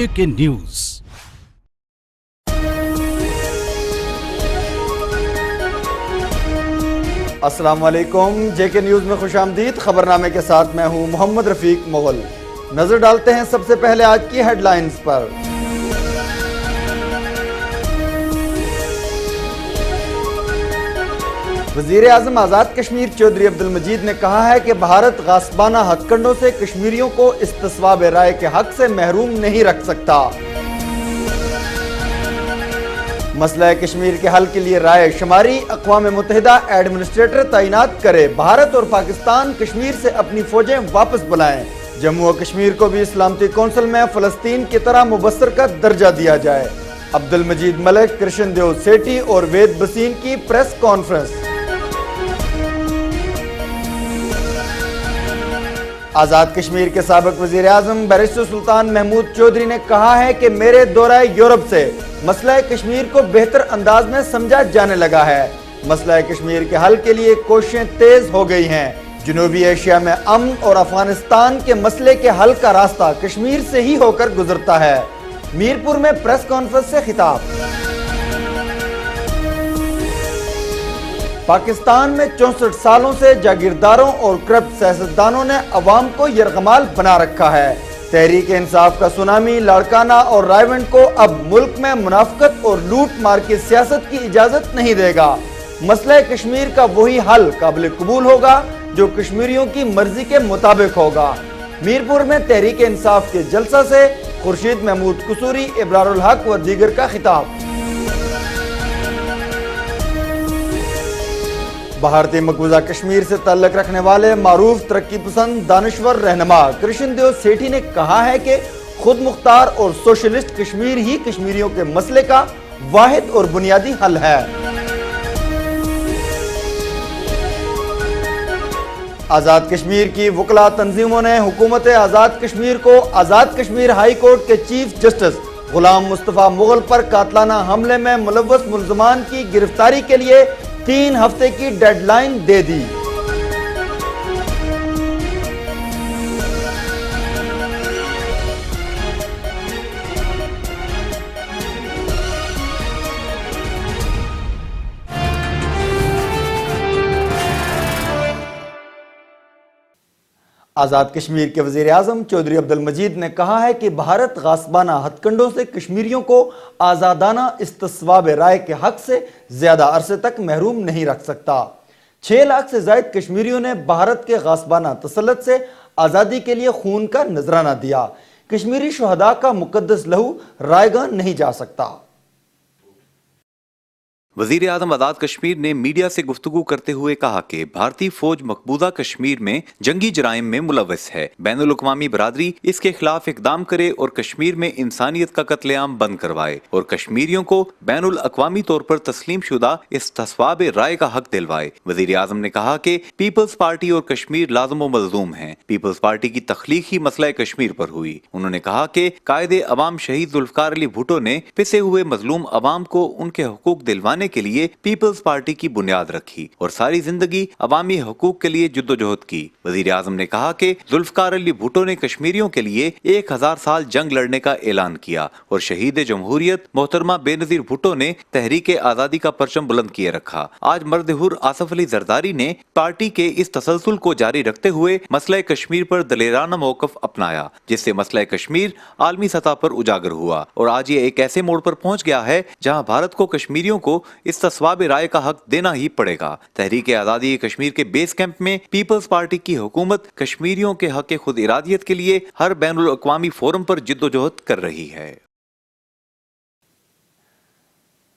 JK News। السلام علیکم، JK news میں خوش آمدید۔ خبرنامے کے ساتھ میں ہوں محمد رفیق مغل۔ نظر ڈالتے ہیں سب سے پہلے آج کی ہیڈ لائنز پر۔ وزیر اعظم آزاد کشمیر چودھری عبدالمجید نے کہا ہے کہ بھارت غاصبانہ ہتھ کنڈوں سے کشمیریوں کو استصواب رائے کے حق سے محروم نہیں رکھ سکتا۔ مسئلہ کشمیر کے حل کے لیے رائے شماری، اقوام متحدہ ایڈمنسٹریٹر تعینات کرے، بھارت اور پاکستان کشمیر سے اپنی فوجیں واپس بلائیں، جموں و کشمیر کو بھی سلامتی کونسل میں فلسطین کی طرح مبصر کا درجہ دیا جائے۔ عبدالمجید ملک، کرشن دیو سیٹھی اور وید بسین کی پریس کانفرنس۔ آزاد کشمیر کے سابق وزیر اعظم بیرسٹر سلطان محمود چودھری نے کہا ہے کہ میرے دورہ یورپ سے مسئلہ کشمیر کو بہتر انداز میں سمجھا جانے لگا ہے۔ مسئلہ کشمیر کے حل کے لیے کوششیں تیز ہو گئی ہیں۔ جنوبی ایشیا میں امن اور افغانستان کے مسئلے کے حل کا راستہ کشمیر سے ہی ہو کر گزرتا ہے۔ میرپور میں پریس کانفرنس سے خطاب۔ پاکستان میں 64 سالوں سے جاگیرداروں اور کرپٹ سیاستدانوں نے عوام کو یرغمال بنا رکھا ہے۔ تحریک انصاف کا سونامی لاڑکانہ اور رائے ونڈ کو اب ملک میں منافقت اور لوٹ مار کی سیاست کی اجازت نہیں دے گا۔ مسئلہ کشمیر کا وہی حل قابل قبول ہوگا جو کشمیریوں کی مرضی کے مطابق ہوگا۔ میرپور میں تحریک انصاف کے جلسہ سے خورشید محمود قصوری، ابرار الحق و دیگر کا خطاب۔ بھارتی مقبوضہ کشمیر سے تعلق رکھنے والے معروف ترقی پسند دانشور رہنما کرشن دیو سیٹھی نے کہا ہے کہ خود مختار اور سوشلسٹ کشمیر ہی کشمیریوں کے مسئلے کا واحد اور بنیادی حل ہے۔ آزاد کشمیر کی وکلا تنظیموں نے حکومت آزاد کشمیر کو آزاد کشمیر ہائی کورٹ کے چیف جسٹس غلام مصطفیٰ مغل پر قاتلانہ حملے میں ملوث ملزمان کی گرفتاری کے لیے 3 ہفتے کی ڈیڈ لائن دے دی۔ آزاد کشمیر کے وزیر اعظم چودھری عبدالمجید نے کہا ہے کہ بھارت غاصبانہ ہتھ کنڈوں سے کشمیریوں کو آزادانہ استصواب رائے کے حق سے زیادہ عرصے تک محروم نہیں رکھ سکتا۔ 6 لاکھ سے زائد کشمیریوں نے بھارت کے غاصبانہ تسلط سے آزادی کے لیے خون کا نذرانہ دیا۔ کشمیری شہداء کا مقدس لہو رائے گاں نہیں جا سکتا۔ وزیر اعظم آزاد کشمیر نے میڈیا سے گفتگو کرتے ہوئے کہا کہ بھارتی فوج مقبوضہ کشمیر میں جنگی جرائم میں ملوث ہے۔ بین الاقوامی برادری اس کے خلاف اقدام کرے اور کشمیر میں انسانیت کا قتل عام بند کروائے اور کشمیریوں کو بین الاقوامی طور پر تسلیم شدہ استصواب رائے کا حق دلوائے۔ وزیر اعظم نے کہا کہ پیپلز پارٹی اور کشمیر لازم و ملزوم ہیں۔ پیپلز پارٹی کی تخلیق ہی مسئلہ کشمیر پر ہوئی۔ انہوں نے کہا کہ قائد عوام شہید ذوالفقار علی بھٹو نے پسے ہوئے مظلوم عوام کو ان کے حقوق دلوانے کے لیے پیپلز پارٹی کی بنیاد رکھی اور ساری زندگی عوامی حقوق کے لیے جدوجہد کی۔ وزیر اعظم نے کہا کہ ذوالفقار علی بھٹو نے کشمیریوں کے لیے 1000 سال جنگ لڑنے کا اعلان کیا اور شہید جمہوریت محترمہ بے نظیر بھٹو نے تحریک آزادی کا پرچم بلند کیے رکھا۔ آج مرد حر آصف علی زرداری نے پارٹی کے اس تسلسل کو جاری رکھتے ہوئے مسئلہ کشمیر پر دلیرانہ موقف اپنایا، جس سے مسئلہ کشمیر عالمی سطح پر اجاگر ہوا اور آج یہ ایک ایسے موڑ پر پہنچ گیا ہے جہاں بھارت کو کشمیریوں کو استصواب رائے کا حق دینا ہی پڑے گا۔ تحریک آزادی کشمیر کے بیس کیمپ میں پیپلز پارٹی کی حکومت کشمیریوں کے حق خود ارادیت کے لیے ہر بین الاقوامی فورم پر جدوجہد کر رہی ہے۔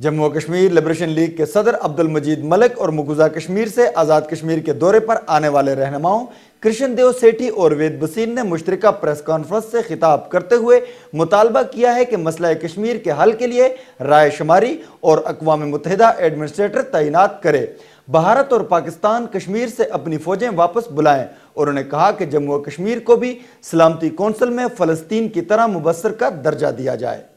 جموں و کشمیر لبریشن لیگ کے صدر عبدالمجید ملک اور مقبوضہ کشمیر سے آزاد کشمیر کے دورے پر آنے والے رہنماؤں کرشن دیو سیٹھی اور وید بسین نے مشترکہ پریس کانفرنس سے خطاب کرتے ہوئے مطالبہ کیا ہے کہ مسئلہ کشمیر کے حل کے لیے رائے شماری اور اقوام متحدہ ایڈمنسٹریٹر تعینات کرے، بھارت اور پاکستان کشمیر سے اپنی فوجیں واپس بلائیں، اور انہوں نے کہا کہ جموں و کشمیر کو بھی سلامتی کونسل میں فلسطین کی طرح مبصر کا درجہ دیا جائے۔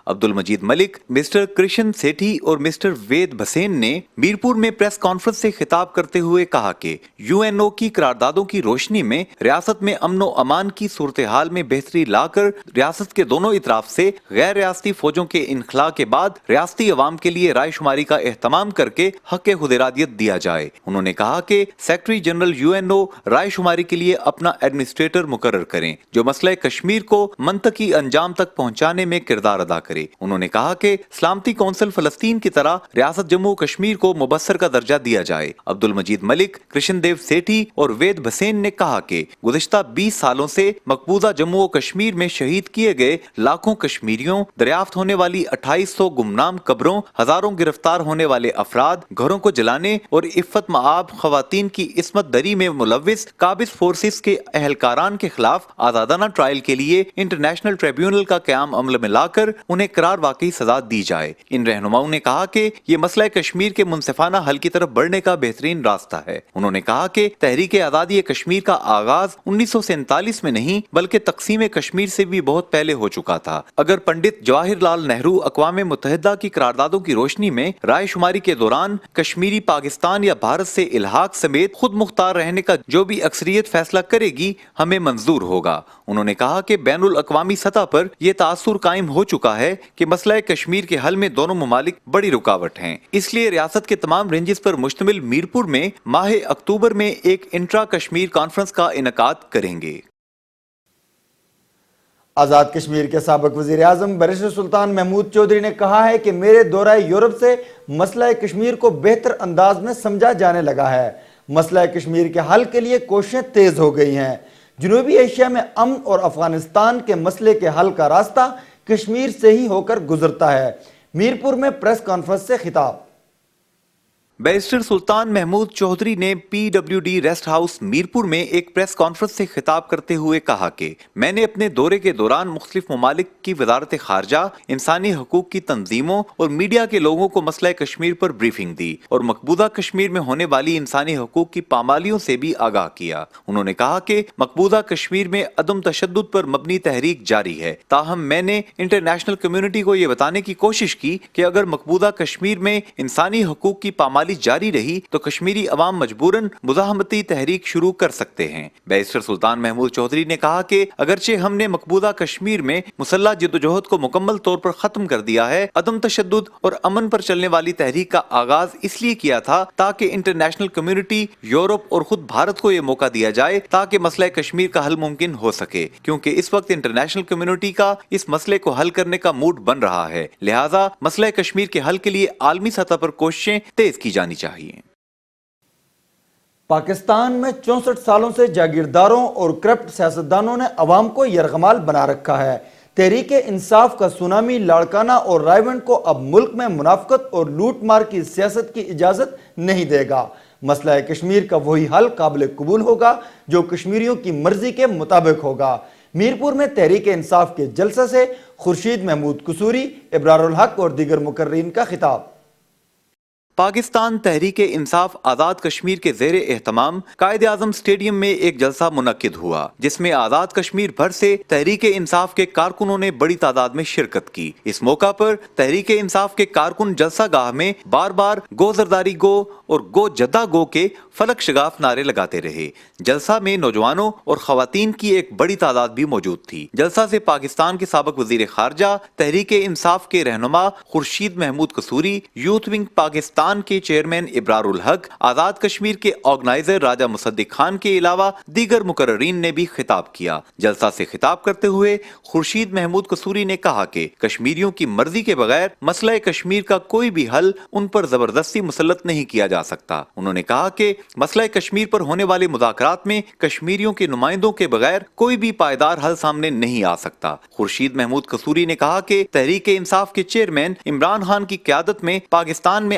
عبد المجید ملک، مسٹر کرشن سیٹھی اور مسٹر وید بھسین نے میرپور میں پریس کانفرنس سے خطاب کرتے ہوئے کہا کہ UN کی قراردادوں کی روشنی میں ریاست میں امن و امان کی صورتحال میں بہتری لا کر ریاست کے دونوں اطراف سے غیر ریاستی فوجوں کے انخلاء کے بعد ریاستی عوام کے لیے رائے شماری کا اہتمام کر کے حق خود ارادیت دیا جائے۔ انہوں نے کہا کہ سیکرٹری جنرل UNO رائے شماری کے لیے اپنا ایڈمنسٹریٹر مقرر کریں جو مسئلہ کشمیر کو منطقی انجام تک پہنچانے میں کردار ادا کرے۔ انہوں نے کہا کہ سلامتی کونسل فلسطین کی طرح ریاست جموں و کشمیر کو مبصر کا درجہ دیا جائے۔ عبد المجید ملک، کرشن دیو سیٹھی اور وید بھسین نے کہا کہ گزشتہ 20 سالوں سے مقبوضہ جموں و کشمیر میں شہید کیے گئے لاکھوں کشمیریوں، دریافت ہونے والی 2800 گمنام قبروں، ہزاروں گرفتار ہونے والے افراد، گھروں کو جلانے اور عفت مآب خواتین کی عصمت دری میں ملوث قابض فورسز کے اہلکاران کے خلاف آزادانہ ٹرائل کے لیے انٹرنیشنل ٹریبیونل کا قیام عمل میں لا کر انہیں قرار واقعی سزا دی جائے۔ ان رہنماؤں نے کہا کہ یہ مسئلہ کشمیر کے منصفانہ حل کی طرف بڑھنے کا بہترین راستہ ہے۔ انہوں نے کہا کہ تحریک آزادی کشمیر کا آغاز 1947 میں نہیں بلکہ تقسیم کشمیر سے بھی بہت پہلے ہو چکا تھا۔ اگر پنڈت جواہر لال نہرو اقوام متحدہ کی قراردادوں کی روشنی میں رائے شماری کے دوران کشمیری پاکستان یا بھارت سے الحاق سمیت خود مختار رہنے کا جو بھی اکثریت فیصلہ کرے گی ہمیں منظور ہوگا۔ انہوں نے کہا کہ بین الاقوامی سطح پر یہ تاثر قائم ہو چکا ہے کہ مسئلہ کشمیر کے حل میں دونوں ممالک بڑی رکاوٹ ہیں، اس لیے ریاست کے تمام رینجز پر مشتمل میرپور میں ماہ اکتوبر میں ایک انٹرا کشمیر کانفرنس کا انعقاد کریں گے۔ آزاد کشمیر کے سابق وزیر اعظم بیرسٹر سلطان محمود چودھری نے کہا ہے کہ میرے دورہ یورپ سے مسئلہ کشمیر کو بہتر انداز میں سمجھا جانے لگا ہے۔ مسئلہ کشمیر کے حل کے لیے کوششیں تیز ہو گئی ہیں۔ جنوبی ایشیا میں امن اور افغانستان کے مسئلے کے حل کا راستہ کشمیر سے ہی ہو کر گزرتا ہے۔ میرپور میں پریس کانفرنس سے خطاب۔ بیرسٹر سلطان محمود چودھری نے PWD ریسٹ ہاؤس میرپور میں ایک پریس کانفرنس سے خطاب کرتے ہوئے کہا کہ میں نے اپنے دورے کے دوران مختلف ممالک کی وزارت خارجہ، انسانی حقوق کی تنظیموں اور میڈیا کے لوگوں کو مسئلہ کشمیر پر بریفنگ دی اور مقبوضہ کشمیر میں ہونے والی انسانی حقوق کی پامالیوں سے بھی آگاہ کیا۔ انہوں نے کہا کہ مقبوضہ کشمیر میں عدم تشدد پر مبنی تحریک جاری ہے، تاہم میں نے انٹرنیشنل کمیونٹی کو یہ بتانے کی کوشش کی کہ اگر مقبوضہ کشمیر میں انسانی حقوق کی پامالی جاری رہی تو کشمیری عوام مجبوراً مزاحمتی تحریک شروع کر سکتے ہیں۔ بیرسٹر سلطان محمود چودھری نے کہا کہ اگرچہ ہم نے مقبوضہ کشمیر میں مسلح جدوجہد کو مکمل طور پر ختم کر دیا ہے، عدم تشدد اور امن پر چلنے والی تحریک کا آغاز اس لیے کیا تھا تاکہ انٹرنیشنل کمیونٹی، یورپ اور خود بھارت کو یہ موقع دیا جائے تاکہ مسئلہ کشمیر کا حل ممکن ہو سکے، کیونکہ اس وقت انٹرنیشنل کمیونٹی کا اس مسئلے کو حل کرنے کا موڈ بن رہا ہے، لہٰذا مسئلہ کشمیر کے حل کے لیے عالمی سطح پر کوششیں تیز کی جانی چاہیے۔ پاکستان میں 64 سالوں سے جاگیرداروں اور کرپٹ سیاستدانوں نے عوام کو یرغمال بنا رکھا ہے۔ تحریک انصاف کا سونامی لاڑکانہ اور رائیونڈ کو اب ملک میں منافقت اور لوٹ مار کی سیاست کی اجازت نہیں دے گا۔ مسئلہ کشمیر کا وہی حل قابل قبول ہوگا جو کشمیریوں کی مرضی کے مطابق ہوگا۔ میرپور میں تحریک انصاف کے جلسہ سے خورشید محمود قصوری، ابرار الحق اور دیگر مقررین کا خطاب۔ پاکستان تحریک انصاف آزاد کشمیر کے زیر اہتمام قائد اعظم اسٹیڈیم میں ایک جلسہ منعقد ہوا جس میں آزاد کشمیر بھر سے تحریک انصاف کے کارکنوں نے بڑی تعداد میں شرکت کی۔ اس موقع پر تحریک انصاف کے کارکن جلسہ گاہ میں بار بار گو زرداری گو اور گو جدہ گو کے فلک شگاف نعرے لگاتے رہے۔ جلسہ میں نوجوانوں اور خواتین کی ایک بڑی تعداد بھی موجود تھی۔ جلسہ سے پاکستان کے سابق وزیر خارجہ، تحریک انصاف کے رہنما خورشید محمود قصوری، یوتھ ونگ پاکستان کے چیئرمین ابرار الحق، آزاد کشمیر کے آرگنائزر راجہ مصدق خان کے علاوہ دیگر مقررین نے بھی خطاب کیا۔ جلسہ سے خطاب کرتے ہوئے خورشید محمود قصوری نے کہا کہ کشمیریوں کی مرضی کے بغیر مسئلہ کشمیر کا کوئی بھی حل ان پر زبردستی مسلط نہیں کیا جا سکتا۔ انہوں نے کہا کہ مسئلہ کشمیر پر ہونے والے مذاکرات میں کشمیریوں کے نمائندوں کے بغیر کوئی بھی پائیدار حل سامنے نہیں آ سکتا۔ خورشید محمود قصوری نے کہا کہ تحریک انصاف کے چیئرمین عمران خان کی قیادت میں پاکستان میں